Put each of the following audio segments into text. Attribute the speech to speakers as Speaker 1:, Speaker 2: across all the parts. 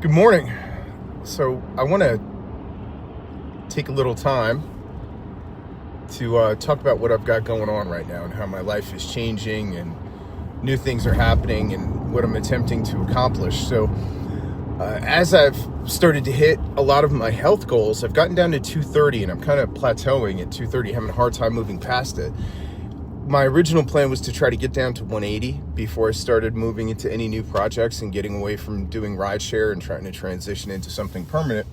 Speaker 1: Good morning. So I want to take a little time to talk about what I've got going on right now and how my life is changing and new things are happening and what I'm attempting to accomplish. So as I've started to hit a lot of my health goals, I've gotten down to 230 and I'm kind of plateauing at 230, having a hard time moving past it. My original plan was to try to get down to 180 before I started moving into any new projects and getting away from doing rideshare and trying to transition into something permanent.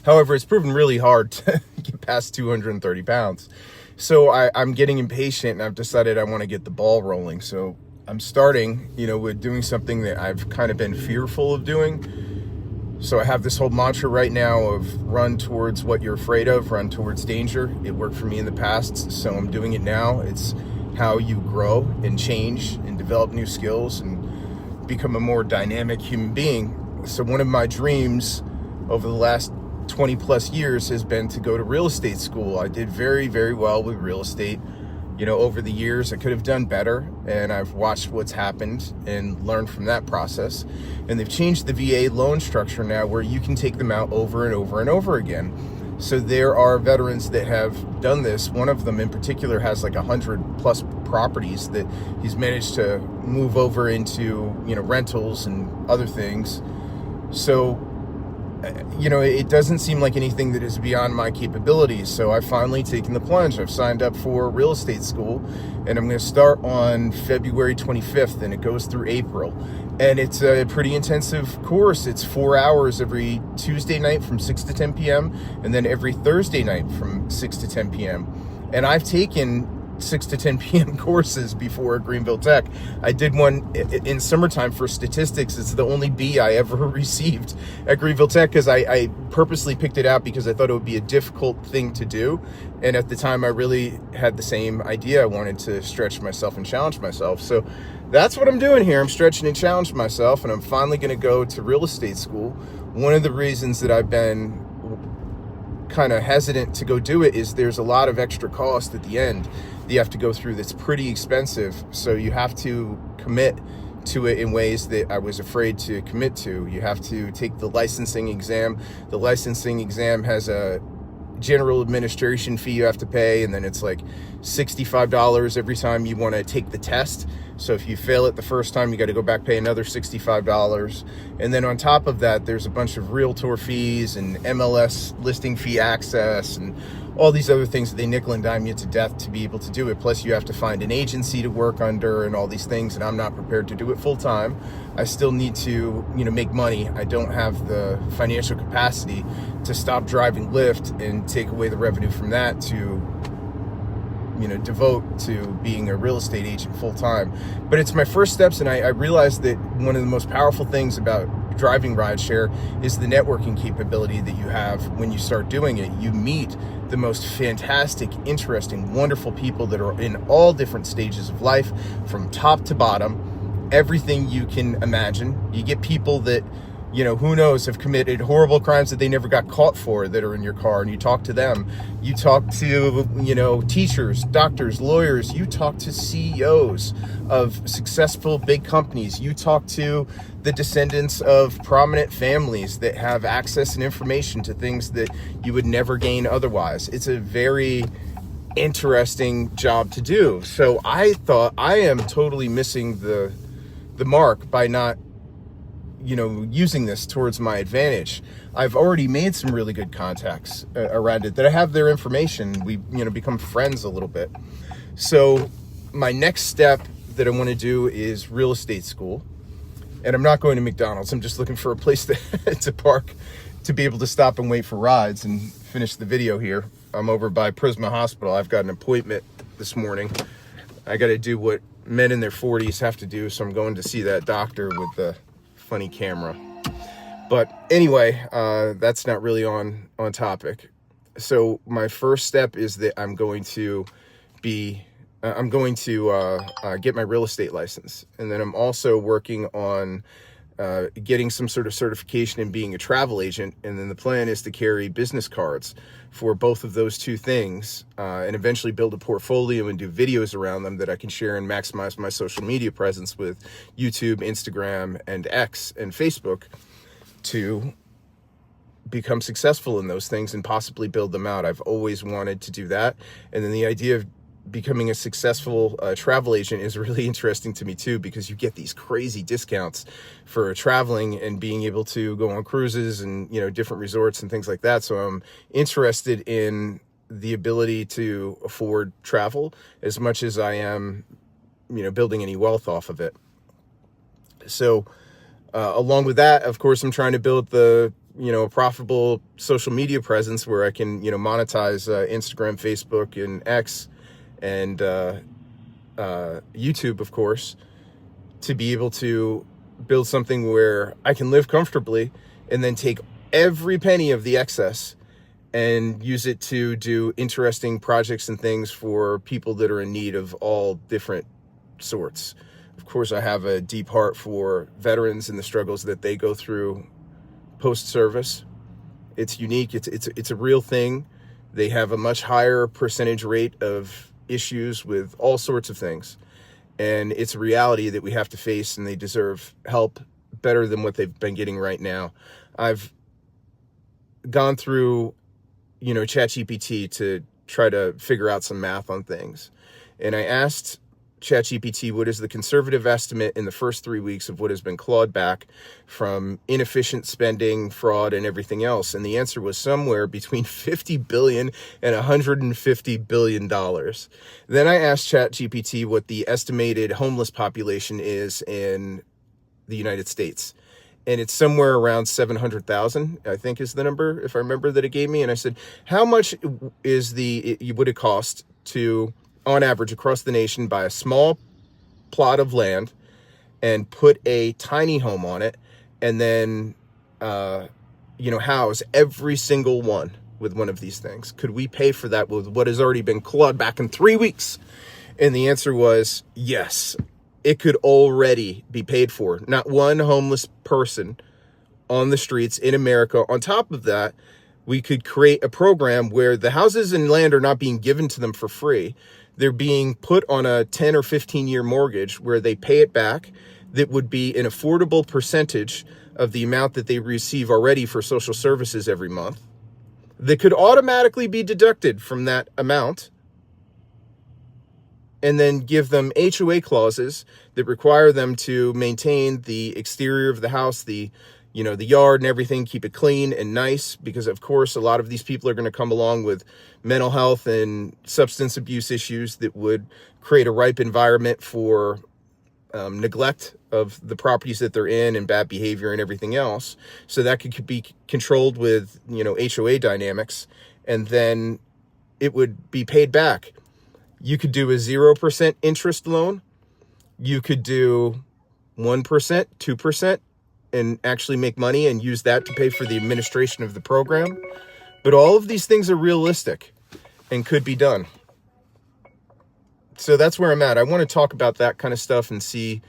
Speaker 1: However, it's proven really hard to get past 230 pounds. So I'm getting impatient and I've decided I want to get the ball rolling. So I'm starting, with doing something that I've kind of been fearful of doing. So I have this whole mantra right now of run towards what you're afraid of, run towards danger. It worked for me in the past, so I'm doing it now. It's how you grow and change and develop new skills and become a more dynamic human being. So one of my dreams over the last 20 plus years has been to go to real estate school. I did very, very well with real estate. Over the years, I could have done better, and I've watched what's happened and learned from that process. And they've changed the VA loan structure now where you can take them out over and over and over again. So there are veterans that have done this. One of them in particular has like 100 plus properties that he's managed to move over into, rentals and other things. So it doesn't seem like anything that is beyond my capabilities. So I've finally taken the plunge. I've signed up for real estate school, and I'm going to start on February 25th, and it goes through April. And it's a pretty intensive course. It's 4 hours every Tuesday night from 6 to 10 p.m. and then every Thursday night from 6 to 10 p.m. And I've taken 6 to 10 p.m. courses before at Greenville Tech. I did one in summertime for statistics. It's the only B I ever received at Greenville Tech because I purposely picked it out because I thought it would be a difficult thing to do. And at the time, I really had the same idea. I wanted to stretch myself and challenge myself. So that's what I'm doing here. I'm stretching and challenging myself, and I'm finally going to go to real estate school. One of the reasons that I've been kind of hesitant to go do it is there's a lot of extra cost at the end that you have to go through that's pretty expensive. So you have to commit to it in ways that I was afraid to commit to. You have to take the licensing exam. The licensing exam has a general administration fee you have to pay, and then it's like $65 every time you want to take the test. So if you fail it the first time, you got to go back, pay another $65. And then on top of that, there's a bunch of realtor fees and MLS listing fee access and all these other things that they nickel and dime you to death to be able to do it. Plus you have to find an agency to work under and all these things, and I'm not prepared to do it full time. I still need to, make money. I don't have the financial capacity to stop driving Lyft and take away the revenue from that to devote to being a real estate agent full time. But it's my first steps, and I realized that one of the most powerful things about driving rideshare is the networking capability that you have when you start doing it. You meet the most fantastic, interesting, wonderful people that are in all different stages of life, from top to bottom, everything you can imagine. You get people that who knows, have committed horrible crimes that they never got caught for that are in your car, and you talk to them. You talk to, teachers, doctors, lawyers. You talk to CEOs of successful big companies. You talk to the descendants of prominent families that have access and information to things that you would never gain otherwise. It's a very interesting job to do. So I thought I am totally missing the mark by not using this towards my advantage. I've already made some really good contacts around it that I have their information. We, become friends a little bit. So my next step that I want to do is real estate school. And I'm not going to McDonald's. I'm just looking for a place to park to be able to stop and wait for rides and finish the video here. I'm over by Prisma Hospital. I've got an appointment this morning. I got to do what men in their 40s have to do. So I'm going to see that doctor with the funny camera. But anyway, that's not really on topic. So my first step is that I'm going to get my real estate license, and then I'm also working on getting some sort of certification and being a travel agent. And then the plan is to carry business cards for both of those two things, and eventually build a portfolio and do videos around them that I can share and maximize my social media presence with YouTube, Instagram, and X and Facebook to become successful in those things and possibly build them out. I've always wanted to do that. And then the idea of becoming a successful travel agent is really interesting to me too, because you get these crazy discounts for traveling and being able to go on cruises and, you know, different resorts and things like that. So I'm interested in the ability to afford travel as much as I am, you know, building any wealth off of it. So along with that, of course, I'm trying to build a profitable social media presence where I can, you know, monetize Instagram, Facebook, and X, and YouTube, of course, to be able to build something where I can live comfortably and then take every penny of the excess and use it to do interesting projects and things for people that are in need of all different sorts. Of course, I have a deep heart for veterans and the struggles that they go through post-service. It's unique. It's a real thing. They have a much higher percentage rate of issues with all sorts of things, and it's a reality that we have to face, and they deserve help better than what they've been getting right now. I've gone through, you know, ChatGPT to try to figure out some math on things, and I asked ChatGPT, what is the conservative estimate in the first 3 weeks of what has been clawed back from inefficient spending, fraud, and everything else? And the answer was somewhere between $50 billion and $150 billion. Then I asked ChatGPT what the estimated homeless population is in the United States. And it's somewhere around 700,000, I think is the number, if I remember, that it gave me. And I said, how much would it cost to, on average, across the nation, buy a small plot of land and put a tiny home on it, and then, house every single one with one of these things? Could we pay for that with what has already been clawed back in 3 weeks? And the answer was yes. It could already be paid for. Not one homeless person on the streets in America. On top of that, we could create a program where the houses and land are not being given to them for free. They're being put on a 10 or 15-year mortgage where they pay it back. That would be an affordable percentage of the amount that they receive already for social services every month. That could automatically be deducted from that amount, and then give them HOA clauses that require them to maintain the exterior of the house, the yard and everything, keep it clean and nice, because of course a lot of these people are going to come along with mental health and substance abuse issues that would create a ripe environment for neglect of the properties that they're in and bad behavior and everything else. So that could be controlled with, HOA dynamics, and then it would be paid back. You could do a 0% interest loan. You could do 1%, 2%, and actually make money and use that to pay for the administration of the program. But all of these things are realistic and could be done. So that's where I'm at. I want to talk about that kind of stuff and see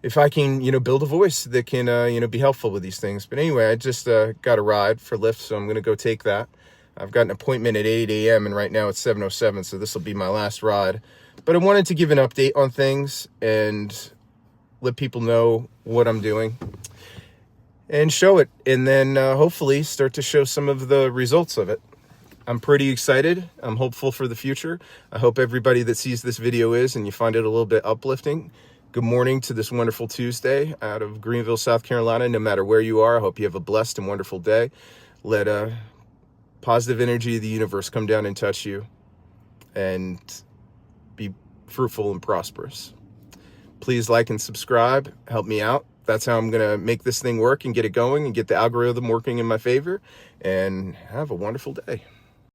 Speaker 1: if I can, build a voice that can, be helpful with these things. But anyway, I just got a ride for Lyft, so I'm going to go take that. I've got an appointment at 8 a.m. and right now it's 7:07, so this will be my last ride. But I wanted to give an update on things and let people know what I'm doing and show it, and then hopefully start to show some of the results of it. I'm pretty excited. I'm hopeful for the future. I hope everybody that sees this video is, and you find it a little bit uplifting. Good morning to this wonderful Tuesday out of Greenville, South Carolina. No matter where you are, I hope you have a blessed and wonderful day. Let positive energy of the universe come down and touch you and be fruitful and prosperous. Please like and subscribe. Help me out. That's how I'm going to make this thing work and get it going and get the algorithm working in my favor. And have a wonderful day.